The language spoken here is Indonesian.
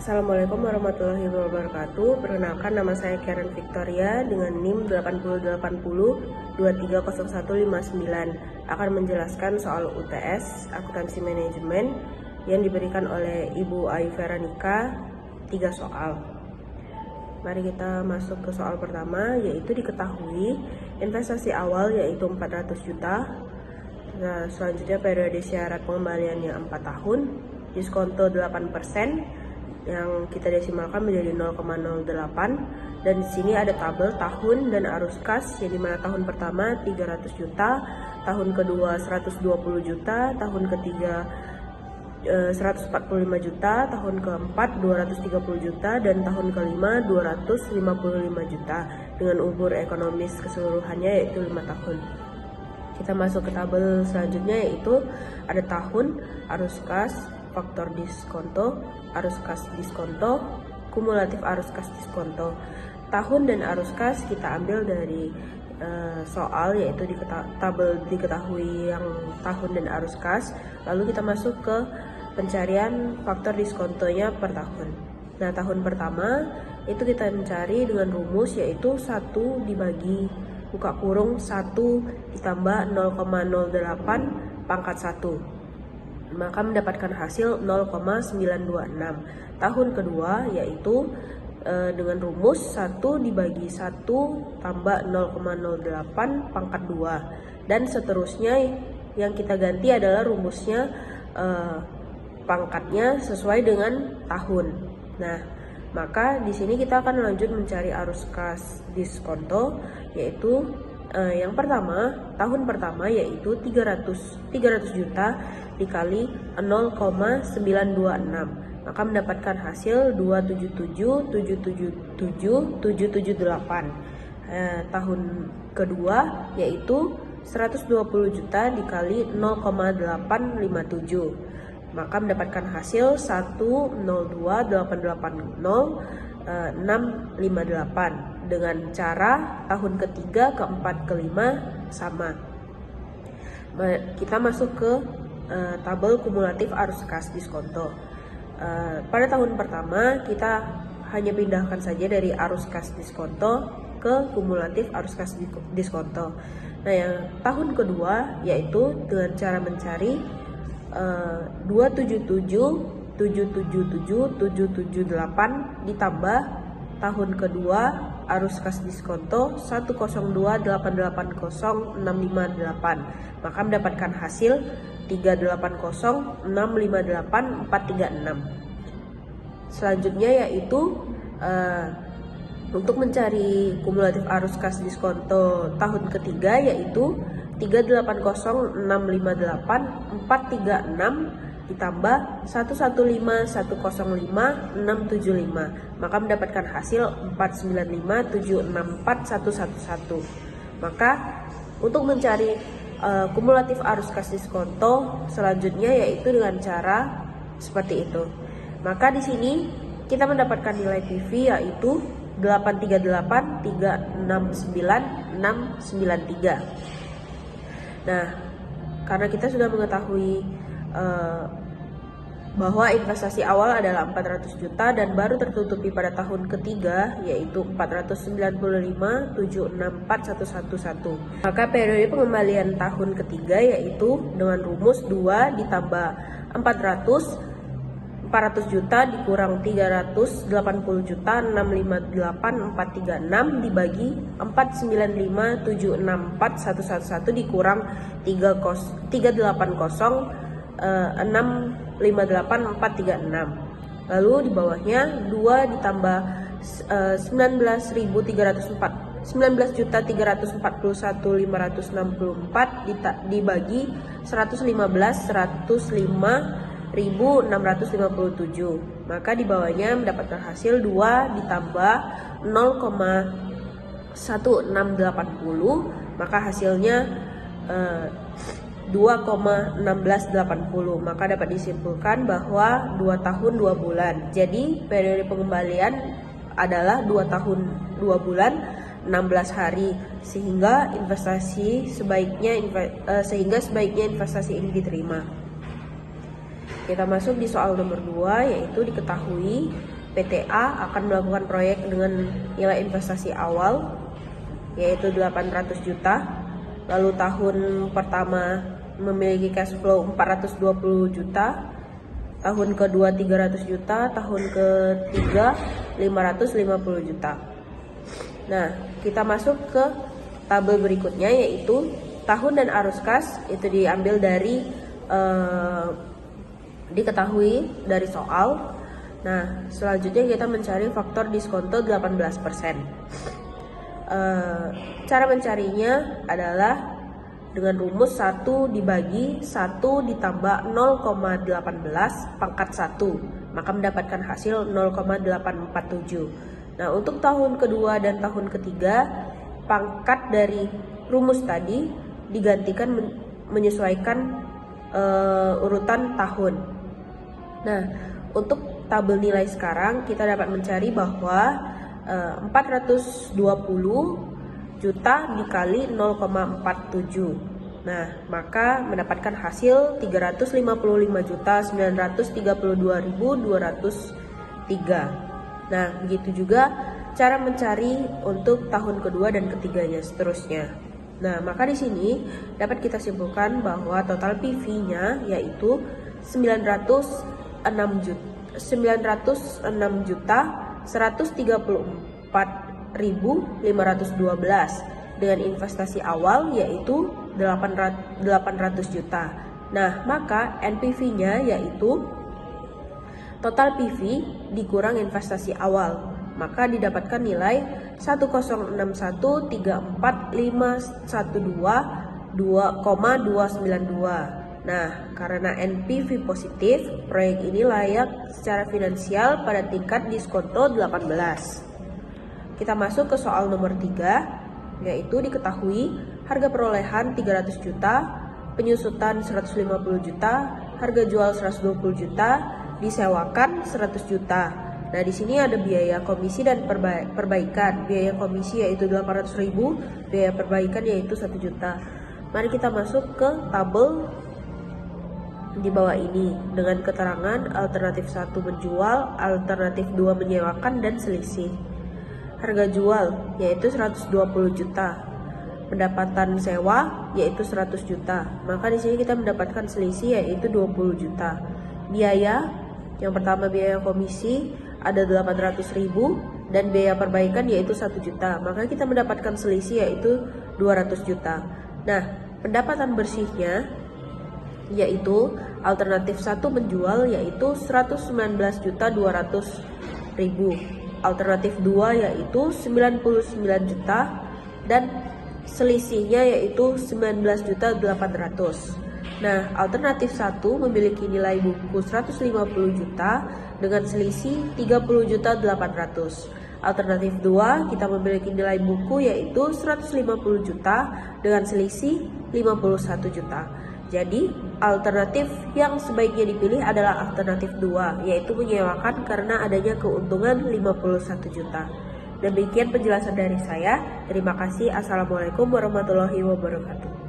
Assalamualaikum warahmatullahi wabarakatuh. Perkenalkan, nama saya Karen Victoria dengan NIM 8080230159 akan menjelaskan soal UTS Akuntansi Manajemen yang diberikan oleh Ibu Ayu Veronica 3 soal. Mari kita masuk ke soal pertama, yaitu diketahui investasi awal yaitu 400 juta. Nah, selanjutnya periode syarat pengembaliannya 4 tahun, diskonto 8%, yang kita desimalkan menjadi 0,08, dan di sini ada tabel tahun dan arus kas, yang dimana tahun pertama 300 juta, tahun kedua 120 juta, tahun ketiga 145 juta, tahun keempat 230 juta, dan tahun kelima 255 juta dengan umur ekonomis keseluruhannya yaitu 5 tahun. Kita masuk ke tabel selanjutnya, yaitu ada tahun, arus kas, faktor diskonto, arus kas diskonto, kumulatif arus kas diskonto. Tahun dan arus kas kita ambil dari soal, yaitu di tabel diketahui yang tahun dan arus kas. Lalu kita masuk ke pencarian faktor diskontonya per tahun. Nah, tahun pertama itu kita mencari dengan rumus, yaitu 1 dibagi buka kurung 1 ditambah 0,08 pangkat 1, maka mendapatkan hasil 0,926. Tahun kedua yaitu dengan rumus 1 dibagi 1 tambah 0,08 pangkat 2, dan seterusnya. Yang kita ganti adalah rumusnya pangkatnya sesuai dengan tahun. Nah, maka di sini kita akan lanjut mencari arus kas diskonto, yaitu yang pertama, tahun pertama yaitu 300 juta dikali 0,926, maka mendapatkan hasil 277,777,778. Tahun kedua yaitu 120 juta dikali 0,857, maka mendapatkan hasil 102,880,658 dengan cara tahun ketiga, keempat, kelima sama. Kita masuk ke tabel kumulatif arus kas diskonto. Pada tahun pertama kita hanya pindahkan saja dari arus kas diskonto ke kumulatif arus kas diskonto. Nah, yang tahun kedua yaitu dengan cara mencari 277,777,778 ditambah tahun kedua arus kas diskonto 102,880,658, maka mendapatkan hasil 380,658,436. Selanjutnya yaitu untuk mencari kumulatif arus kas diskonto tahun ketiga yaitu 380,658,436 ditambah 115,105,675, maka mendapatkan hasil 495,764,111. Maka untuk mencari kumulatif arus kas diskonto selanjutnya yaitu dengan cara seperti itu. Maka di sini kita mendapatkan nilai PV yaitu 838,369,693. Nah, karena kita sudah mengetahui bahwa investasi awal adalah 400 juta dan baru tertutupi pada tahun ketiga yaitu 495,764,111, maka periode pengembalian tahun ketiga yaitu dengan rumus 2 ditambah 400 juta dikurang 380 juta 658,436 dibagi 495,764,111 dikurang 380,658,436. Lalu di bawahnya 2 ditambah 19.341.564 dibagi 115.105.657, maka di bawahnya mendapatkan hasil 2 ditambah 0,1680, maka hasilnya 2,1680, maka dapat disimpulkan bahwa 2 tahun 2 bulan. Jadi periode pengembalian adalah 2 tahun 2 bulan 16 hari, sehingga sebaiknya investasi ini diterima. kita masuk di soal nomor 2, yaitu diketahui PTA akan melakukan proyek dengan nilai investasi awal yaitu 800 juta. Lalu tahun pertama memiliki cash flow 420 juta, tahun kedua 300 juta, tahun ketiga 550 juta. Nah, kita masuk ke tabel berikutnya, yaitu tahun dan arus kas. Itu diambil dari diketahui dari soal. Nah, selanjutnya kita mencari faktor diskonto 18%. Cara mencarinya adalah dengan rumus 1 dibagi 1 ditambah 0,18 pangkat 1, maka mendapatkan hasil 0,847. Nah, untuk tahun kedua dan tahun ketiga, pangkat dari rumus tadi digantikan menyesuaikan urutan tahun. Nah, untuk tabel nilai sekarang kita dapat mencari bahwa 420 juta dikali 0,47. Nah, maka mendapatkan hasil 352.232.203. Nah, begitu juga cara mencari untuk tahun kedua dan ketiganya seterusnya. Nah, maka di sini dapat kita simpulkan bahwa total PV-nya yaitu 906.134.512 dengan investasi awal yaitu 800 juta. Nah, maka NPV-nya yaitu total PV dikurang investasi awal, maka didapatkan nilai 1034512,292. Nah, karena NPV positif, proyek ini layak secara finansial pada tingkat diskonto 18. Kita masuk ke soal nomor 3, yaitu diketahui harga perolehan 300 juta, penyusutan 150 juta, harga jual 120 juta, disewakan 100 juta. Nah, di sini ada biaya komisi dan perbaikan. Biaya komisi yaitu 800.000, biaya perbaikan yaitu 1 juta. Mari kita masuk ke tabel di bawah ini dengan keterangan alternatif 1 menjual, alternatif 2 menyewakan, dan selisih. Harga jual yaitu 120 juta. Pendapatan sewa yaitu 100 juta. Maka di sini kita mendapatkan selisih yaitu 20 juta. Biaya, yang pertama biaya komisi ada 800.000 dan biaya perbaikan yaitu 1 juta. Maka kita mendapatkan selisih yaitu 200 juta. Nah, pendapatan bersihnya yaitu alternatif 1 menjual yaitu 119.200.000. Alternatif 2 yaitu 99 juta dan selisihnya yaitu 19.800. Nah, alternatif 1 memiliki nilai buku 150 juta dengan selisih 30.800. Alternatif 2 kita memiliki nilai buku yaitu 150 juta dengan selisih 51 juta. Jadi, alternatif yang sebaiknya dipilih adalah alternatif 2, yaitu menyewakan karena adanya keuntungan 51 juta. Demikian penjelasan dari saya. Terima kasih. Assalamualaikum warahmatullahi wabarakatuh.